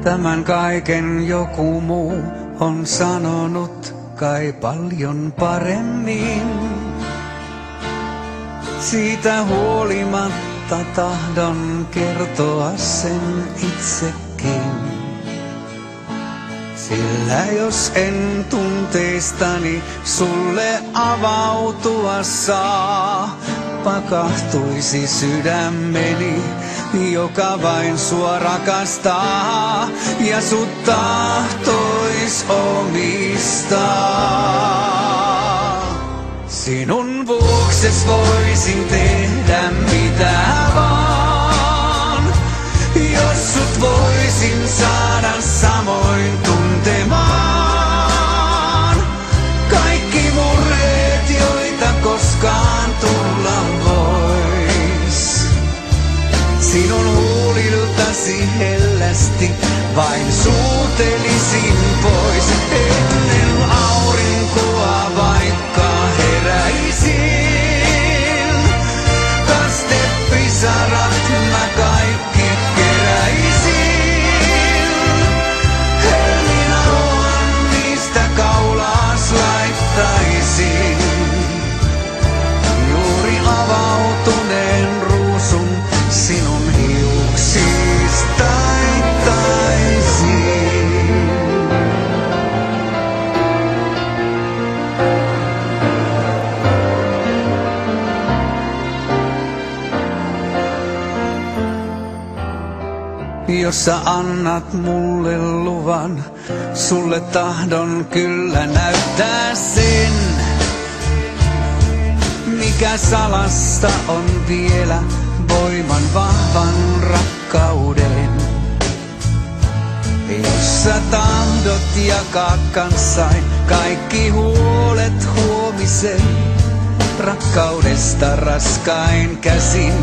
Tämän kaiken joku muu on sanonut kai paljon paremmin. Siitä huolimatta tahdon kertoa sen itsekin. Sillä jos en tunteistani sulle avautua saa, pakahtuisi sydämeni, joka vain sua rakastaa ja sut tahtois omistaa. Sinun vuokses voisin tehdä mitä vaan, jos sut voisin saada samoin tuntemaan kaikki murheet, joita koskaan tulla vois. Sinun huuliltasi hellästi vain suutelisin pois, ennen aurinkoa vaikka heräisin. Kastepisarat mä kaikki keräisin. Helminauhan niistä kaulaas laittaisin. Juuri avautuneen ruusun sinun hiuksista taittaisin. Jos sä annat mulle luvan, sulle tahdon kyllä näyttää sen, mikä salassa on vielä voiman vahvan rakkauden. Jos sä tahdot jakaa kanssain kaikki huolet huomisen, rakkaudesta raskain käsin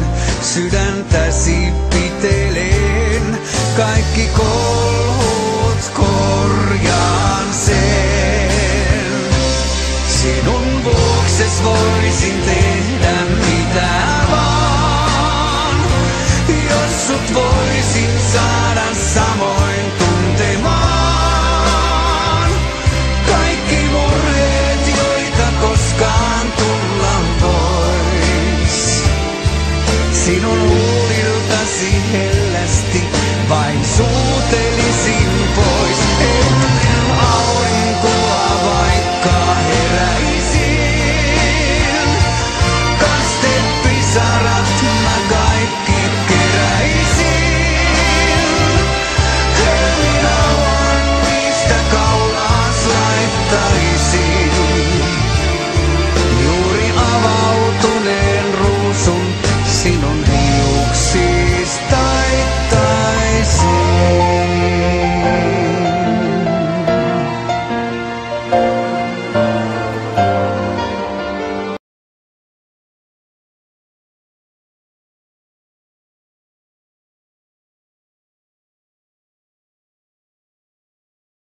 sydäntäsi piteleen, kaikki kolhot korjaan sen. Sinun vuokses voisin tehdä mitä vaan, jos sut voisin saada samoin